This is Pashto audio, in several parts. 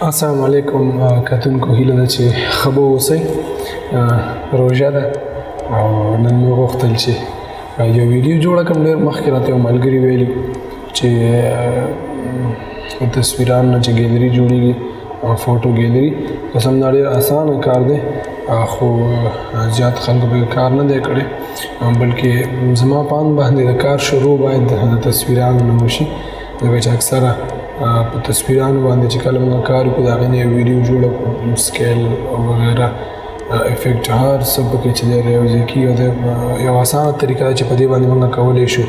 السلام علیکم کتونکو هیله ده چې ښه به اوسئ. روژه ده او نن مې غوښتل چې یو ویډیو جوړه کړم. ډېر مخکې راته یو ملګري ویلي چې تصویران نه چې ګیلري جوړېږي، فوټو ګیلري، قسم دا ډېر اسانه کار دی خو زیات خلکو به کار نه دی کړی، بلکې زما په اند باندې د کار شروع باید د تصویرانو نه وشي، ځکه چې اکثره په تصویرانو باندې چې کله موږ کار وکړو د هغې نه یو ویډیو جوړه کړو، سکیل وغیره افیکټ هر څه پکې چې دی راوځي کېږي او د یو اسانه طریقه ده چې په دې باندې موږ کولی شو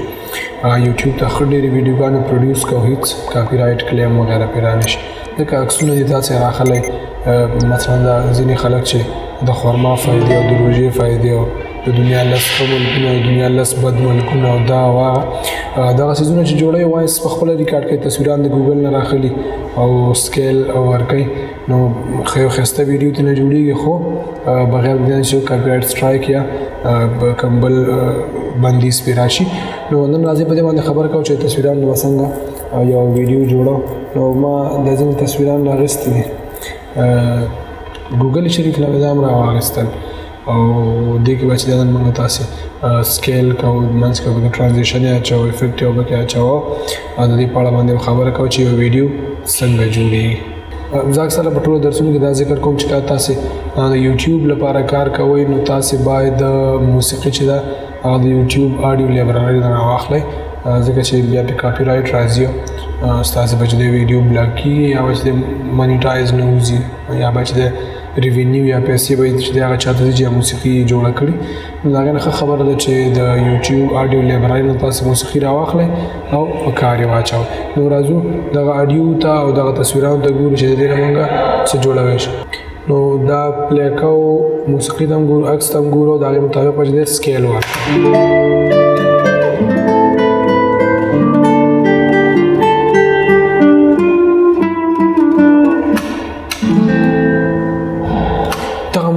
یوټیوب ته ښه ډېرې ویډیوګانې پروډیوس کړو، هېڅ کاپي رایټ کلیم وغیره پرې رانشي. ځکه عکسونه دي داسې راخلی، مثلا دا ځینې خلک چې د خرما فایدې او د روژې فایدې او د دنیا لس ښه ملکونه او د دنیا لس بد ملکونه او دا واغه دغه څیزونه چې جوړوي وایس په خپله ریکارډ کوي، تصویران د ګوګل نه راخلي او سکیل ورکوي، نو یو ښایسته ویډیو ترې نه جوړېږي، خو بغیر د دې نه چې کاپي رایټ سټرایک یا کوم بل بندیز پرې راشي. نو نن راځئ په دې باندې خبره کوو چې تصویران به څنګه یو ویډیو جوړو. نو ما دا ځینې تصویران راغستې دي، ګوګل شریف نه مې دا هم راواخیستل او دې کې به چې نن موږ تاسې سکیل کوو، منځ کې به ټرانزیشن یې اچوو، افیکټ یې به کې اچوو او د دې په اړه باندې خبره کوو چې یو ویډیو څنګه جوړېږي. زه اکثره په ټولو درسونو کې دا ذکر کوم چې کله تاسې د یوټیوب لپاره کار کوئ نو تاسې باید موسیقي چې ده هغه د یوټیوب آډیو لایبرري نه راواخلئ، ځکه چې بیا پې کاپي رایټ راځي او ستاسې به چې د ویډیو بلاک کېږي یا به چې د منیټایز نه وځي یا به چې د ریوینیو یا پیسې به چې د هغه چا ته ځي چې موسیقي یې جوړه کړي. نو د هغې نه ښه خبره ده چې د یوټیوب آډیو لایبرري نه تاسې موسیقي راواخلئ او په کار یې واچوئ. نو راځو دغه آډیو ته او دغه تصویرانو ته ګورو چې د دې نه موږ څه جوړوی شو. نو دا پلی کوو، موسیقي ته هم ګورو، عکس ته هم ګورو، د هغې مطابق به چې دی سکیل ورکړو.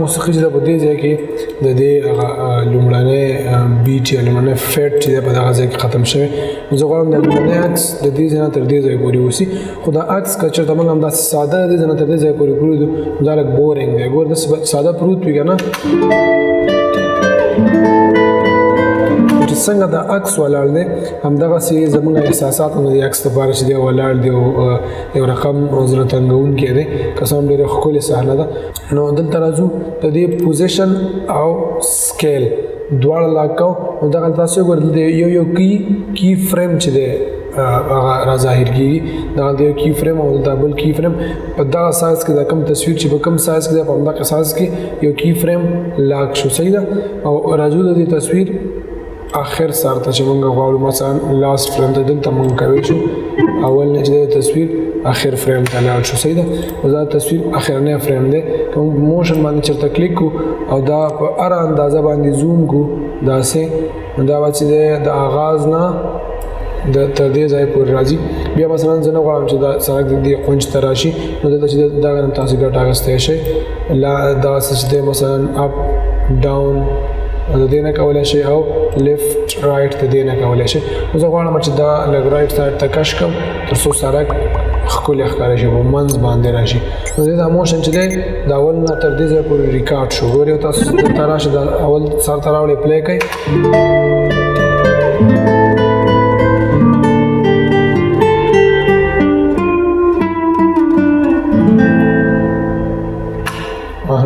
موسیقي چې ده په دې ځای کې د دې هغه لومړنی بیټ یا لومړنی فیټ چې دی په دغه ځای کې ختم شوی. نو زه غواړم د لومړنی عکس د دې ځای نه تر دې ځای پورې اوسي، خو دا عکس که چېرته موږ همداسې ساده د دې ځای نه تر دې ځای پورې پرېږدو نو دا لږ بورینګ دی. ګوره داسې ساده پروت وي که نه، چې څنګه دا عکس ولاړ دی همدغسې زموږ احساسات هم د دې عکس لپاره چې دی ولاړ دی او یو رقم زړه تنګونکی دی، که څه هم ډېره ښکلې صحنه ده. نو دلته راځو د دې پوزیشن او سکیل دواړه لاک کوو. نو دغه تاسې وګورئ دلته یو کی فریم چې دی هغه را ظاهر کېږي، دغه د یو کی فریم او دلته بل کی فریم په دغه سایز کې دا کوم تصویر چې په کوم سایز کې دی په همدغه سایز کې یو کی فریم لاک شو، صحیح ده. او راځو د دې تصویر آخر سر ته چې موږ غواړو، مثلا لاست فریم ته دلته موږ کولی شو اول نه چې د تصویر آخر فریم ته لاړ شو، صحیح ده. او دا تصویر آخرنی فریم دی، که موږ موشن باندې چېرته کلیک کړو او دا په هره اندازه باندې زوم کړو داسې، دا به چې دی د آغاز نه تر دې ځای پورې راځي. بیا مثلا زه نه غواړم چې دا سړک د دې کونج ته راشي، نو دلته چې دغه نه تاسې ګټه اخیستی شئ، دغسې چې دی مثلا اپ ډاون د دې نه کولی شئ او لیفټ رایټ د دې نه کولی شئ. نو زه غواړم چې دا لږ رایټ سایډ ته کش کړم تر څو سړک ښکلی ښکاره شي، په منځ باندې راشي. نو دې دا موشن چې دی د اول نه تر دې ځای پورې ریکارډ شو. ګورئ تاسو دلته راشئ، دا اول سر ته راوړئ، پلی کوئ.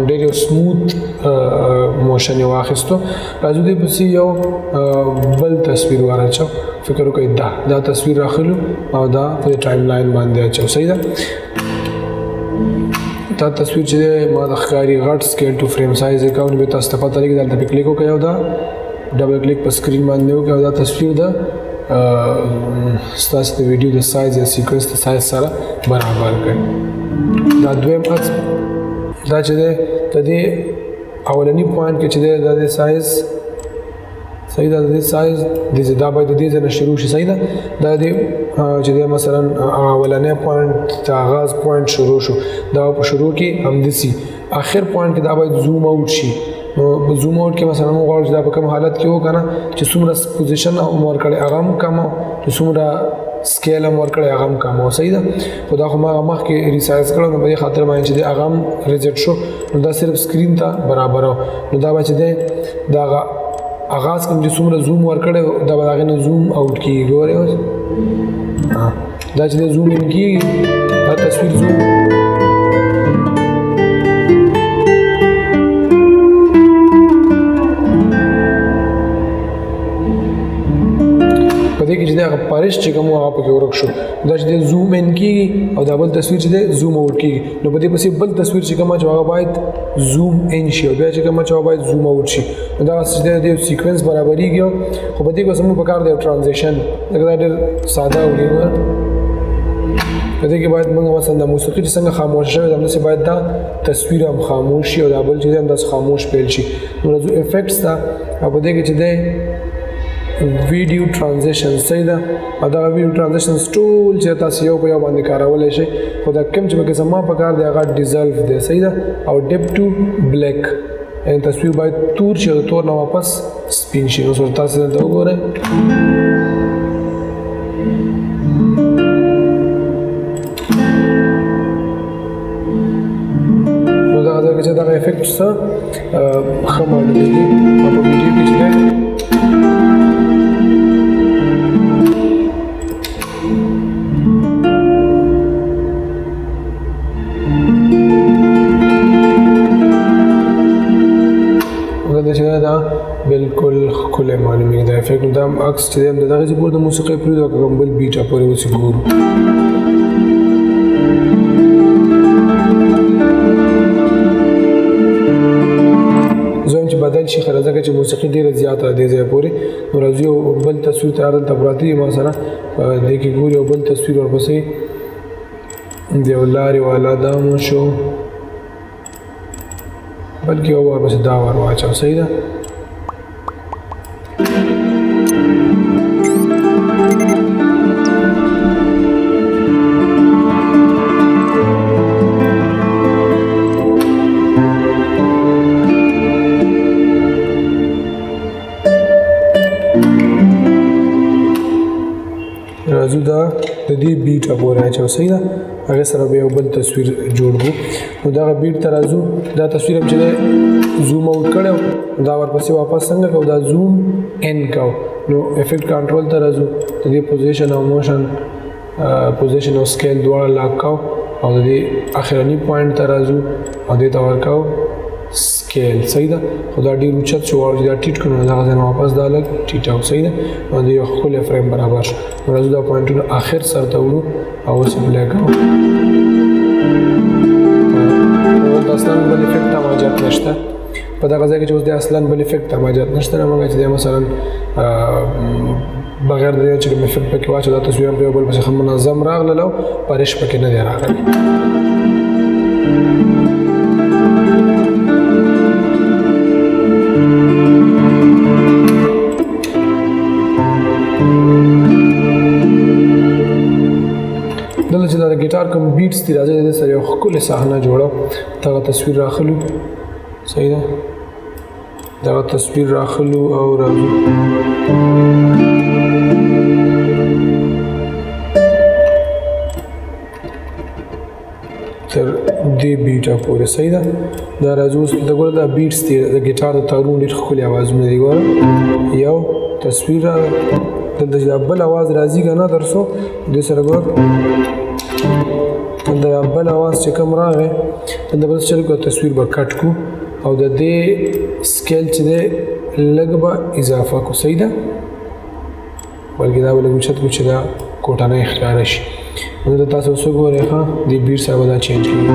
ډېر یو سموت موشن یې واخیستو. راځو دې پسې یو بل تصویر واچو، فکر وکړئ دا تصویر راخلو او دا په ټایم لاین باندې اچو، صحیح ده. دا تصویر چې دی ما د ښکاري غټ سکیل ټو فریم سایز یې کوو، نو بیا تاسو ته پته لګي دلته پې کلیک وکړئ او دا ډبل کلیک په سکرین باندې وکړئ او دا تصویر د ستاسو د ویډیو د سایز یا سیکوینس د سایز سره برابر کړئ. دا دویم عکس دا چې دی د دې اولني پوینټ کې چې دی دا د سایز، صحیح ده، د دې سایز دا باید د دې ځای نه شروع شي، صحیح ده. دا د چې دی مثلا اولنی پوینټ د آغاز پوینټ شروع شو، دا په شروع کې همداسې آخر پوینټ کې دا باید زوم آوټ شي. نو په زوم آوټ کې مثلا موږ غواړو چې دا په کوم حالت کې وو که نه چې څومره پوزیشن ورکړی هغه هم کم چې څومره سکیل هم ورکړی هغه هم کم و صحیح ده خو دا خو ما هغه مخکې ریسایز کړو نو په دې خاطر باندې چې دی هغه هم ریجیکټ شو نو دا صرف سکرین ته برابر و نو دا به چې دی د هغه آغاز کوم چې څومره زوم ورکړی دا به د هغې نه زوم آوټ کېږي ګورئ اوس دا چې دی زوم ان کېږي دا تصویر زوم په دې کې چې دی هغه پارش چې کوم هغه پکې ورک شو دا چې دی زوم ان کېږي او دا بل تصویر چې دی زوم آوټ کېږي نو په دې پسې بل تصویر چې کومه چې هغه باید زوم ان شي او بیا چې کومه چې هغه باید زوم آوټ شي نو دا چې دی یو سیکوینس برابرېږي خو په دې کې زموږ پکار دی یو ټرانزیشن لکه دا ډېر ساده وي په دې کې باید موږ مثلا د موسیقي چې څنګه خاموشه شوې ده همداسې باید دا تصویر هم خاموش شي او دا بل چې دی همداسې خاموش پیل شي نو راځو افیکټس ته او په دې کې چې دی ویډیو ټرانزیشن صحیح ده او دغه ویډیو ټرانزیشنز ټول چې تاسو یو په یو باندې کارولی شئ خو دا کوم چې پکې زما پکار دی هغه ډیزلف دی صحیح ده او ډیپ ټو بلیک یعنې تصویر باید تور شي او تور نه واپس سپین شي اوس تاسو دلته وګورئ نو دغه ځای کې چې دغه افیکټ څه ښه معلومېږي او په ویډیو کې چې دی دا بالکل ښکلی معلومېږي دا افیکټ دا هم عکس چې دی هم د دغې ځای پورې د موسیقۍ پرېږدو او که کوم بل بیټه پورې اوسې ګورو زه وایم چې بدل شي ښه ځکه چې موسیقي ډېره زیاته ده دې ځای پورې نو راځو یو بل تصویر تیار دلته پراته دي ما سره دې کې ګورو یو بل تصویر ورپسې د یو لارې والا دا مو شو بلکې یو ورپسې دا ور واچو صحیح ده راځو دا د دې بیټ پورې اچو صحیح ده هغې سره به یو بل تصویر جوړ کړو نو دغه بیټ ته راځو دا تصویر هم چې دی زوم آوټ کړی دا ورپسې واپس څنګه کوو دا زوم ان کوو نو افیکټ کنټرول ته راځو د دې پوزیشن او موشن پوزیشن او سکیل دواړه لاک کوو او د دې اخرني پوینټ ته راځو او دې ته ورکوو سکیل صحیح ده خو دا ډېر اوچت شو او چې دا ټیټ کړو نو دغه ځای نه واپس دا لږ ټیټاو صحیح ده نو د یو ښکلی فریم برابر شو نو راځو دا پوینټونه آخر سر ته وړو او اوس یې پلی کوو دلته اصلا بل افیکټ ته حاجت نشته په دغه ځای کې چې اوس د اصلا بل افیکټ ته حاجت نشته نه موږ چې دی مثلا بغیر د دې چې کوم افیکټ پکې واچو دا تصویر هم په یو بل پسې ښه منظم راغلل او پارش پکې نه دی راغلی دلته چې دا د ګیټار کوم بیټس دي راځي د سره یو ښکلې صحنه جوړه دغه تصویر راخلو صحیح ده دغه تصویر راخلو او راځو تر دې بیټه پورې صحیح ده دا راځو اوس د ګوره دا بیټس دي د ګیټار د تارونو ډېر ښکلي اوازونه دي ګوره یو تصویر دلته چې دا بل اواز راځي که نه تر څو دې سره ګوره د بل اواز چې کوم راغی دلته بل څه چل کړو تصویر به کټ کړو او د دې سکیل چې دی لږ به اضافه کړو صحیح ده بلکې دا به لږ اوچت کړو چې دا کوټنی ښکاره شي دلته تاسو اوس وګورئ ښه دې بیټ سره به دا چینج کېږي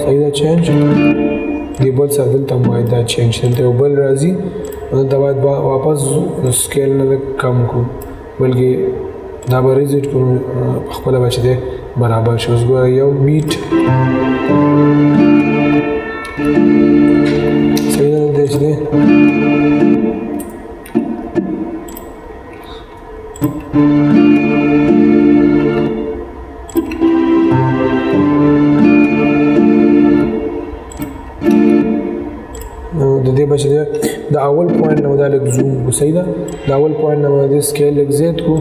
صحیح ده چینج دې بل سره دلته هم باید دا چینج دلته یو بل راځي دلته باید واپس سکیل نه لږ کم کړو بلکې دا به ریزیټ کړو خپله به چې دی برابر شي اوس ګوره یو بیټ صحیح ده دلته چې دی د دې به چې دی د اول پوینټ نه دا لږ زوم کو صحیح ده د اول پوینټ نه باندې سکیل لږ زیات کو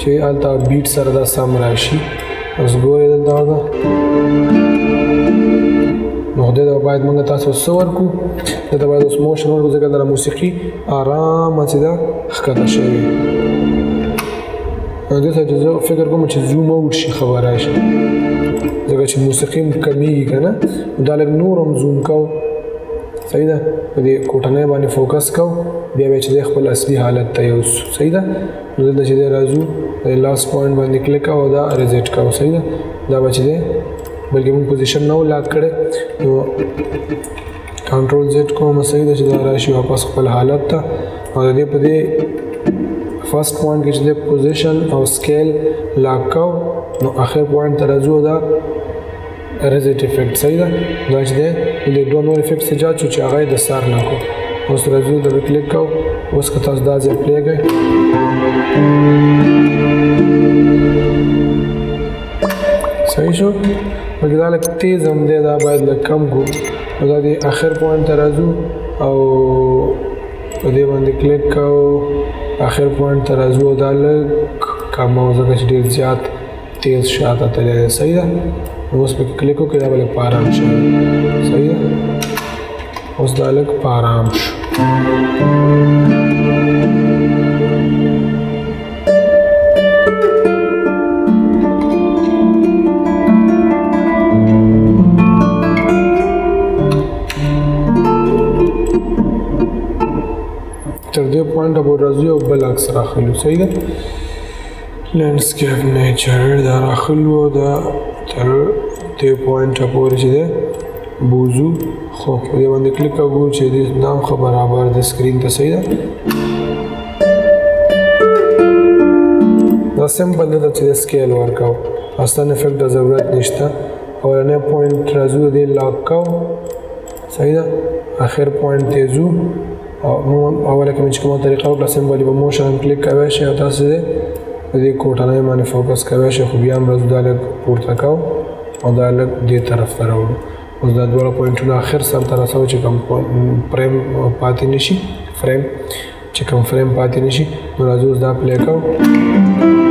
چې هلته بیټ سره دا سم راشي اوس ګورئ دلته ده نو خدای دا باید موږ تاسو څه ورکړو دلته باید اوس موشن ورکړو ځکه دا موسیقي ارامه چې ده ښکته شوې نو دلته چې زه فکر کوم چې زوم اوټ شي خبر راشي ځکه چې موسیقي هم کمیږي که نه نو دا لږ نور هم زوم کوو صحیح ده په دې کوټنۍ باندې فوکس کوو بیا بیا چې دی خپل اصلي حالت ته یوسو صحیح ده نو دلته چې دی راځو د لاست پوینټ باندې کلیک کوو او دا ریزیټ کوو صحیح ده دا به چې دی بلکې موږ پوزیشن نه و لاک کړی نو کنټرول زیډ کوم صحیح ده چې دا راشي واپس خپل حالت ته او د دې په دې فرست پوینټ کې چې دی پوزیشن او سکیل لاک کوو نو آخر پوینټ ته راځو دا ریزیټ افیکټ صحیح ده دا چې دی د دوه نور افیکټ ایجاد شو چې هغه یې د سار نه کړو اوس راځو دغه کلیک کوو اوس که تاسو دا ځای پرېږئ صحیح شو بلکې دا لږ تیز هم دی دا باید لږ کم کړو نو دا د آخر پوینټ ته راځو او په دې باندې کلیک کوو آخر پوینټ ته راځو او دا لږ کم او ځکه چې ډېر زیات تیز شاته تللی دی صحیح ده نو اوس پکې کلیک وکړئ دا به لږ په ارام شي صحیح ده اوس دا لږ په ارام شو تر دې پوینټه پورې راځو او بل عکس راخلو صحیح ده لینډسکیپ نیچر دا راخلو دا تر دې پوینټه پورې چې دی بوزو خو په دې باندې کلیک کوو چې دې نام خو برابر د سکرین ته صحیح ده دا سمپل ده چې سکیل ورکاو اصلا افیکټ د ضرورت نشته اولنی پوینټ راځو دې لاک کوو صحیح ده آخر پوینټ ته ځو اوله کې چې کومه طریقه وکړه سمبل په موشن کلیک کوئ شئ او تاسو دې په دې کوټنۍ باندې فوکس کوئ شئ خو بیا هم راځو دا لږ پورته کوو او دا لږ دې طرف ته راوړو اوس دا دواړه پوینټونه آخر سر ته رسوو چې کوم فریم پاتې نشي چې کوم فریم پاتې نشي نو راځو اوس دا پلی کوو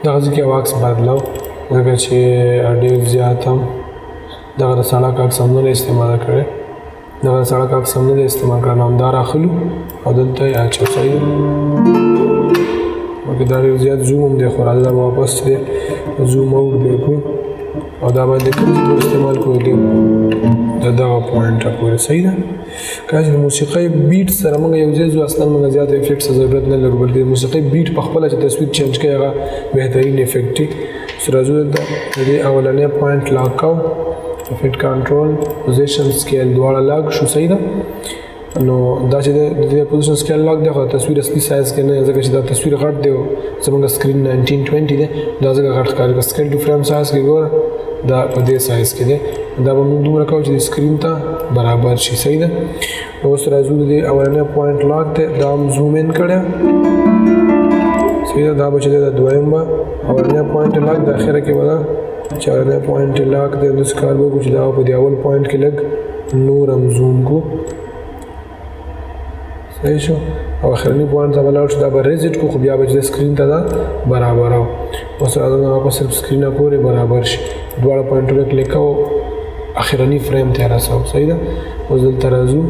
دغه ځکه یو عکس بدلو ځکه چې ډېر زیات هم دغه د سړک عکس هم نه دی استعمال کړی دغه د سړک عکس هم نه دی استعمال کړی نو همدا راخلو او دلته یې اچو صحیح ده بلکې دا ډېر زیات زوم هم دی خو راځه دا به واپس چې دی زوم اوټ بیا کړو او دا باید د کوم ځای پورې استعمال کړو د دغه پوینټه پورې صحیح ده کله چې د موسیقۍ بیټ سره موږ یو ځای ځو اصلا موږ زیات افیکټس ضرورت نه لرو بلکې د موسیقۍ بیټ په خپله چې تصویر چینج کوي هغه بهترین افیکټ دی اوس راځو دلته د دې اولنی پوینټ لاک کوو افیکټ کنټرول پوزیشن سکیل دواړه لاک شو صحیح ده نو دا چې د دې پوزیشن سکیل لاک دی خو تصویر اصلي سایز کې نه ځکه چې دا تصویر غټ دی زموږ سکرین 1920 دی دا ځکه غټ ښکاري که سکیل ټو فریم سایز کې ګوره دا په دې سایز کې دی دا به موږ دومره کوو چې د سکرین ته برابر شي صحیح ده اوس راځو د دې اولنی پوینټ لاک دی دا هم زوم ان کړی صحیح ده دا به چې دی د دویم به اولنی پوینټ لاک د اخره کې به دا چې اولنی پوینټ لاک دی داسې کار به وکړو چې دا په دې اول پوینټ کې لږ نور هم زوم کړو صحیح شو او اخرنی پوینټ ته به لاړ شو دا به ریزیټ کړو خو بیا به چې د سکرین ته دا برابر او اوس راځو واپس صرف سکرینه پورې برابر شي دواړه پوینټونه کلیک کوو اخرنی فریم ته رسوو صحیح ده اوس دلته راځو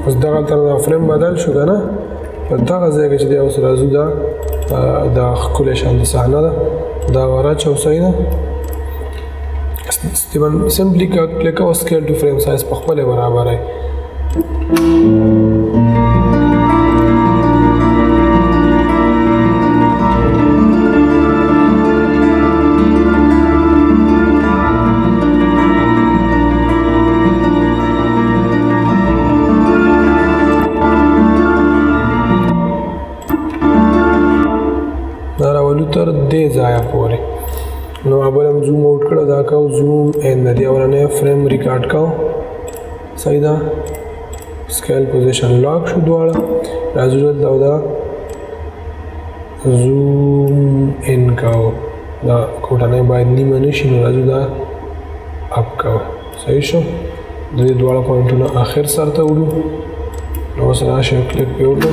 اوس دغه تر فریم بدل شو که نه په دغه ځای کې چې دی اوس راځو دا ښکلی شانتې صحنه ده دا وراچوو صحیح ده سمپلی کلیک کوو سکیل ټو فریم سایز په خپله برابروي ځایه پورې. نو اول هم زوم آوټ کړه دا کو زوم ان د دې اولنی فریم ریکارډ کو صحیح ده. سکیل پوزیشن لاک شو دواړه. راځو دلته دا زوم ان کو دا کوټنۍ باید نیمه نشي نو راځو دا اپ کو صحیح شو. د دې دواړه پوینټونه آخر سر ته وړو. نو اوس راشئ کلیک پې وکړو.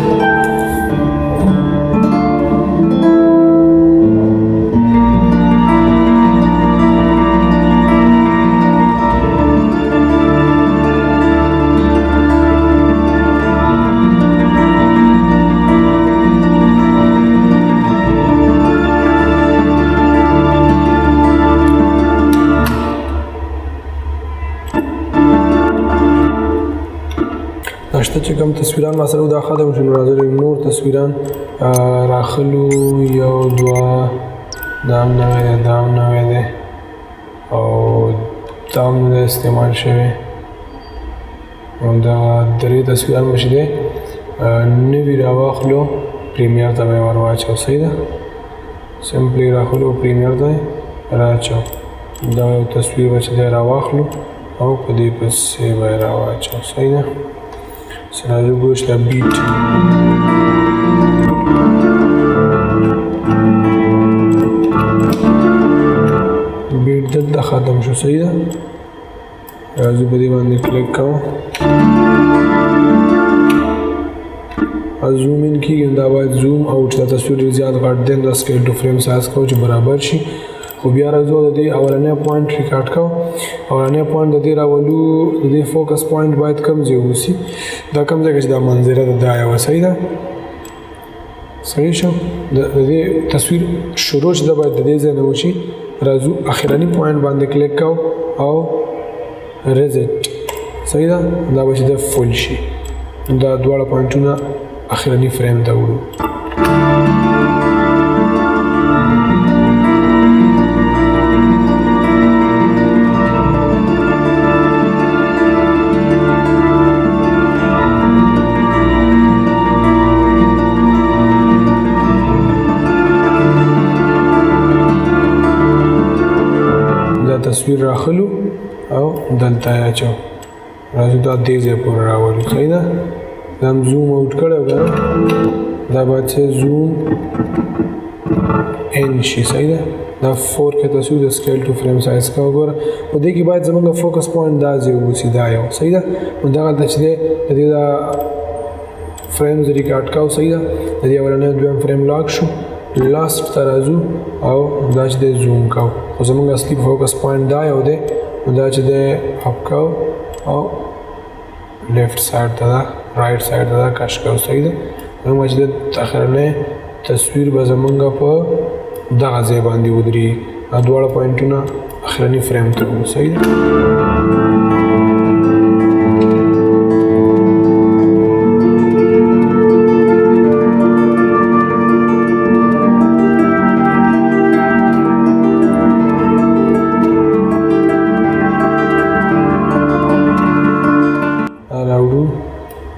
نشته چې کوم تصویران ما سره دا ختم شو نو راځو نور تصویران راخلو. یو دوه دا هم نوی دی دا هم نوی دی او دا هم نه دی استعمال شوی. او دا درې تصویران به چې دی نوي راواخلو پریمیر ته به یې ور واچو صحیح ده. سمپلی راخلو پریمیر ته یې راچو. دا یو تصویر به چې دی راواخلو او په دې پسې به یې راواچو صحیح ده. راځو ګوش ته بیټ دلته ختم شو صحیح ده. راځو په دې باندې کلیک کوو. زوم ان کېږي دا باید زوم اوټ دا تصویر زیات غټ دی دا سکیل ټو فریم سایز کوو چې برابر شي. خو بیا راځو د دې اولنی پوینټ ریکارډ کوو. اولنی پوینټ د دې راولو د دې فوکس پوینټ باید کم ځای واوسي. دا کم ځای کې چې دا منظره ده دا یوه صحیح ده. صحیح شو. د دې تصویر شروع چې ده باید د دې ځای نه وشي. راځو اخرني پوینټ باندې کلیک کوو او ریزټ صحیح ده. دا به چې ده فل شي. دا دواړه پوینټونه اخرني فریم ته وړو. تصویر راخلو او دلته یې اچو. راځو دا دې ځای پورې راولو صحیح ده. دا هم زوم اوټ کړی که نه دا باید چې زوم ان شي صحیح ده. دا 4K تصویر د سکیل ټو فریم سایز کا وګوره. په دې کې باید زموږ فوکس پوینټ دا ځای واوسي دا یو صحیح ده. نو دغلته چې دی د دې دا فریمز ریکارډ کوو صحیح ده. د دې اولنی دویم فریم لاک شو. لاست ته راځو او دا چې دی زوم کوو. خو زموږ اصلي فوکس پوینټ دا یو دی نو دا چې دی اپ کوو او لیفټ سایډ ته ده رایټ سایډ ته ده کش کوو صحیح ده. زموږ چې دی اخرنی تصویر به زموږ په دغه ځای باندې ودرېږي. دا دواړه پوینټونه اخرني فریم ته وړو صحیح ده.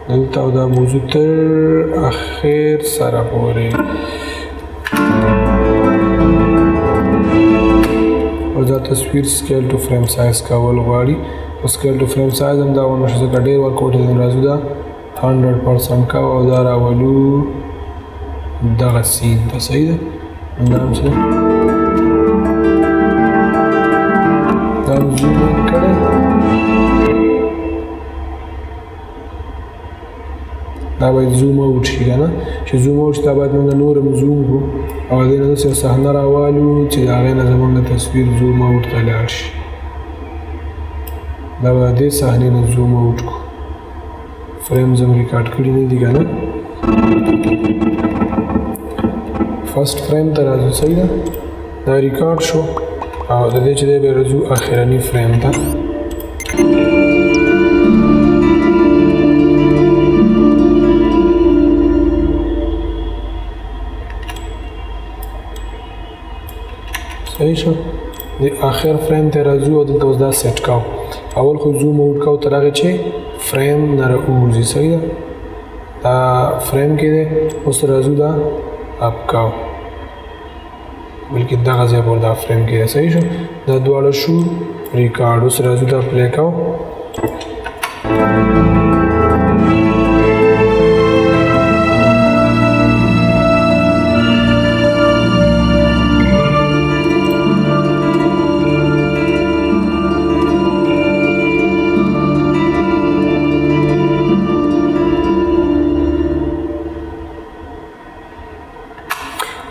دلته او دا موضوع تر اخر سره پورې او دا تصویر سکیل ټو فریم سایز کول غواړي. او سکیل ټو فریم سایز هم دا ونه شو ځکه ډېر ورکوټ دی. راځو دا 100% کوو او دا راولو دغه سین ته صحیح ده. دا هم څه دا هم زوم ان کړی. دا باید زوم اوټ شي که نه چې زوم اوټ شي دا باید موږ نور هم زوم کړو او د دې نه داسې صحنه راوالو چې د هغې نه زموږ تصویر زوم اوټ ته لاړ شي. دا به د دې صحنې نه زوم اوټ کړو. فریم زم ریکارډ کړي نه دي که نه. فرست فریم ته راځو صحیح ده. دا ریکارډ شو او د دې چې دی بیا راځو اخرني فریم ته. صحیح شو. د آخر فریم ته راځو او دلته اوس دا سیټ کوو. اول خو زوم اوټ کوو تر هغې چې فریم نه راووځي صحیح ده. دا فریم کې دی اوس راځو دا اپ کوو. بلکې دغه ځای پورې دا فریم کې صحیح شو دا دواړه شو ریکارډ اوس راځو دا پلی کوو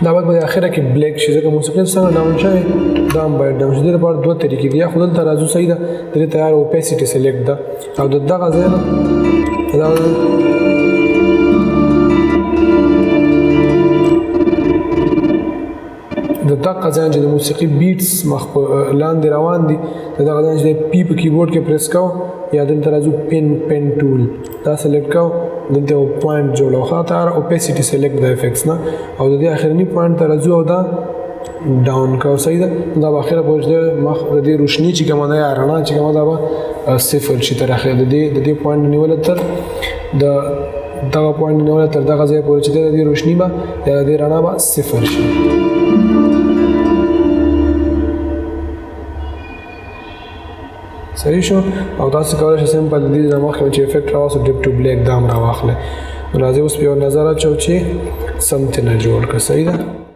دا باید په اخره کې بلیک شي ځکه موسیقي څنګه ډاون شوی دا هم باید ډاون شي دې لپاره دوه طریقې دي یا خو دلته راځو صحیح ده دلته تیار اوپیسټي سلیکټ ده او د دغه ځای نه د دغه ځای چې د موسیقي بیټس مخ په لاندې روان دي د دغه ځای چې پی په کیبورډ کې پریس کوو یا دلته راځو پن ټول دا سلیکټ کوو دلته یو پوینټ جوړو ښه تیار اوپیسټي سلیکټ د افیکټس نه او د دې اخرني پوینټ ته راځو او دا ډاون کوو صحیح ده دا به اخره پورې مخ د دې روشني چې کومه ده یا رڼا چې کومه ده به صفر شي تر اخره د دې پوینټ نیول تر دغه پوینټ نیول تر دغه ځای پورې چې د دې روشني به یا د دې رڼا به صفر شي صحیح شو او تاسو کولای شئ سمپل دې د مخکې چې افیکټ راوځي ډیپ ټو بلیک دا هم راواخلئ راځي اوس په یو نظر اچو چې سمته نه جوړ کړئ صحیح ده